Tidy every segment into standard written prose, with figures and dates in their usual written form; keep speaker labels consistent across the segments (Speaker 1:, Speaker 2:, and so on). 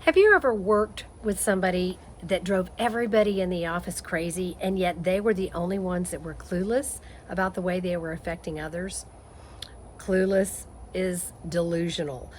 Speaker 1: Have you ever worked with somebody that drove everybody in the office crazy, and yet they were the only ones that were clueless about the way they were affecting others? Clueless is delusional.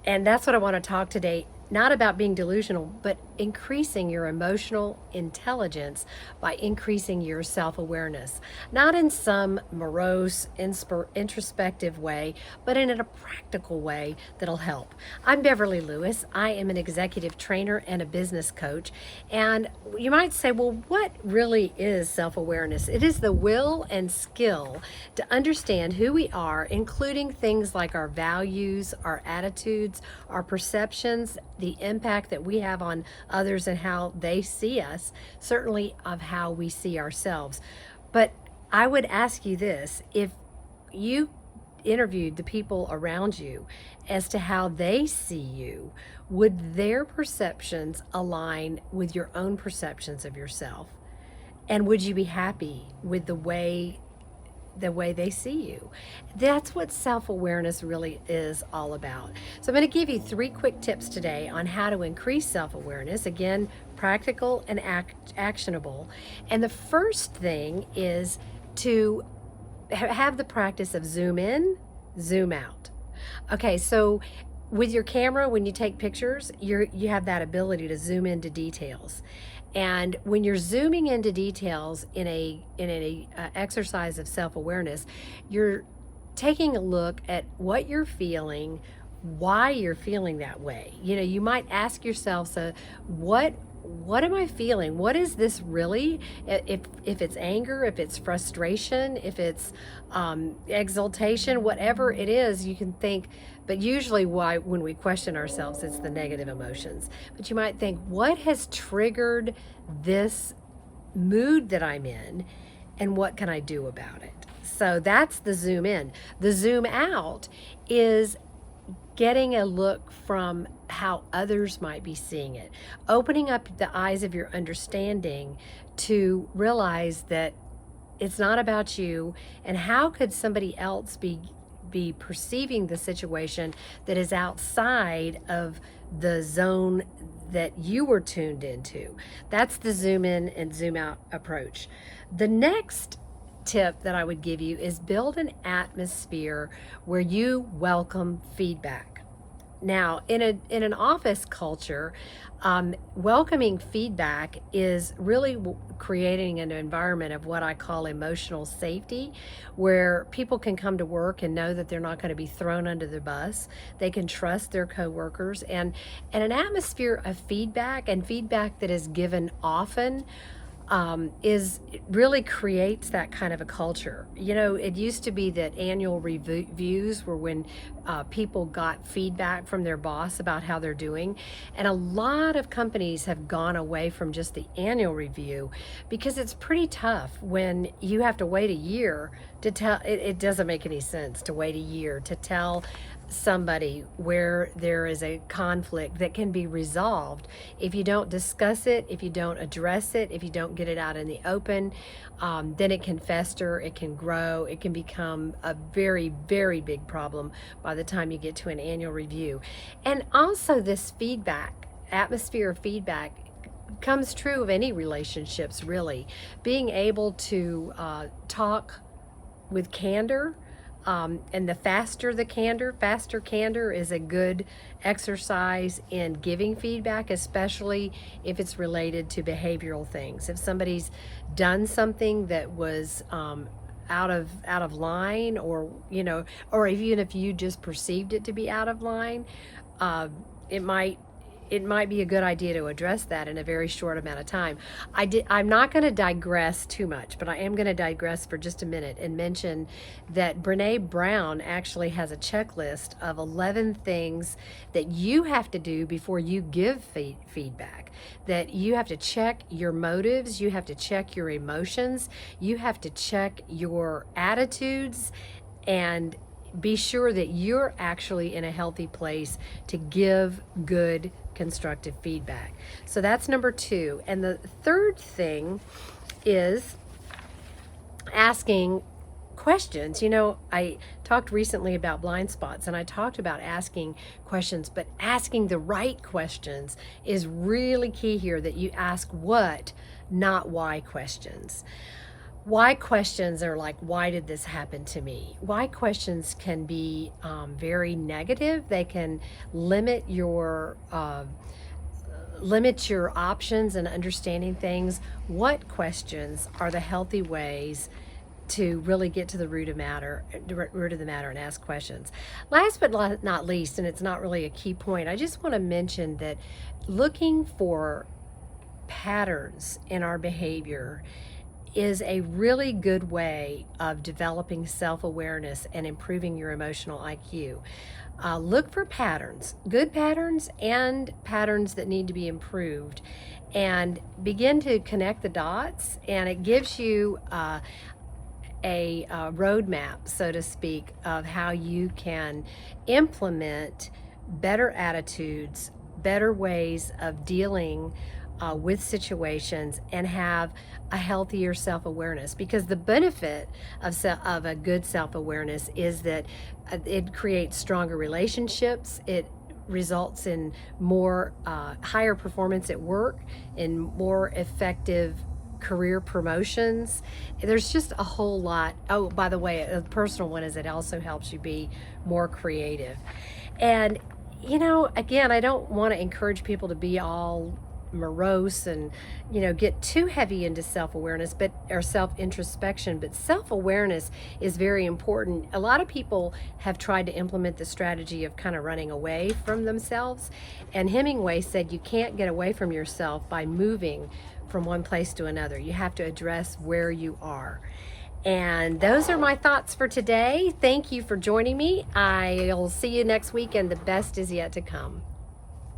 Speaker 1: And that's what I want to talk today, not about being delusional, but increasing your emotional intelligence by increasing your self awareness. Not in some morose, introspective way, but in a practical way that'll help. I'm Beverly Lewis. I am an executive trainer and a business coach. And you might say, well, what really is self awareness? It is the will and skill to understand who we are, including things like our values, our attitudes, our perceptions, the impact that we have on others and how they see us, certainly of how we see ourselves. But I would ask you this: if you interviewed the people around you as to how they see you, would their perceptions align with your own perceptions of yourself? And would you be happy with the way they see you? That's what self-awareness really is all about. So I'm going to give you 3 quick tips today on how to increase self-awareness. Again, practical and actionable. And the first thing is to have the practice of zoom in, zoom out. Okay, so with your camera, when you take pictures, you have that ability to zoom into details. And when you're zooming into details in a exercise of self-awareness, you're taking a look at what you're feeling, why you're feeling that way. You might ask yourself, so what am I feeling? What is this really? If it's anger, if it's frustration, if it's exultation, whatever it is, you can think. But usually, when we question ourselves, it's the negative emotions. But you might think, what has triggered this mood that I'm in, and what can I do about it? So that's the zoom in. The zoom out is getting a look from how others might be seeing it, opening up the eyes of your understanding to realize that it's not about you, and how could somebody else be perceiving the situation that is outside of the zone that you were tuned into. That's the zoom in and zoom out approach. The next tip that I would give you is build an atmosphere where you welcome feedback. Now, in an office culture, welcoming feedback is really creating an environment of what I call emotional safety, where people can come to work and know that they're not going to be thrown under the bus. They can trust their coworkers, and an atmosphere of feedback, and feedback that is given often, it really creates that kind of a culture. It used to be that annual reviews were when people got feedback from their boss about how they're doing. And a lot of companies have gone away from just the annual review because it's pretty tough when you have to wait a year to tell. It doesn't make any sense to wait a year to tell somebody where there is a conflict that can be resolved. If you don't discuss it, if you don't address it, if you don't get it out in the open, then it can fester, it can grow, it can become a very, very big problem by the time you get to an annual review. And also, this feedback, atmosphere of feedback, comes true of any relationships, really. Being able to talk with candor, and the faster candor is a good exercise in giving feedback, especially if it's related to behavioral things. If somebody's done something that was out of line, or even if you just perceived it to be out of line, uh, it might be a good idea to address that in a very short amount of time. I'm not going to digress too much, but I am going to digress for just a minute and mention that Brene Brown actually has a checklist of 11 things that you have to do before you give feedback. That you have to check your motives, you have to check your emotions, you have to check your attitudes, and be sure that you're actually in a healthy place to give good constructive feedback. So that's number 2. And the third thing is asking questions. I talked recently about blind spots, and I talked about asking questions, but asking the right questions is really key here, that you ask what, not why questions. Why questions are like, why did this happen to me? Why questions can be very negative. They can limit your options and understanding things. What questions are the healthy ways to really get to the root of the matter, and ask questions? Last but not least, and it's not really a key point, I just want to mention that looking for patterns in our behavior is a really good way of developing self-awareness and improving your emotional IQ. Look for patterns, good patterns and patterns that need to be improved, and begin to connect the dots, and it gives you a roadmap, so to speak, of how you can implement better attitudes, better ways of dealing with situations, and have a healthier self-awareness. Because the benefit of a good self-awareness is that it creates stronger relationships. It results in more higher performance at work, in more effective career promotions. There's just a whole lot. Oh, by the way, a personal one is it also helps you be more creative. And again, I don't want to encourage people to be all morose and get too heavy into self-awareness, or self-introspection. But self-awareness is very important. A lot of people have tried to implement the strategy of kind of running away from themselves, and Hemingway said you can't get away from yourself by moving from one place to another. You have to address where you are. And those are my thoughts for today. Thank you for joining me. I'll see you next week, and the best is yet to come.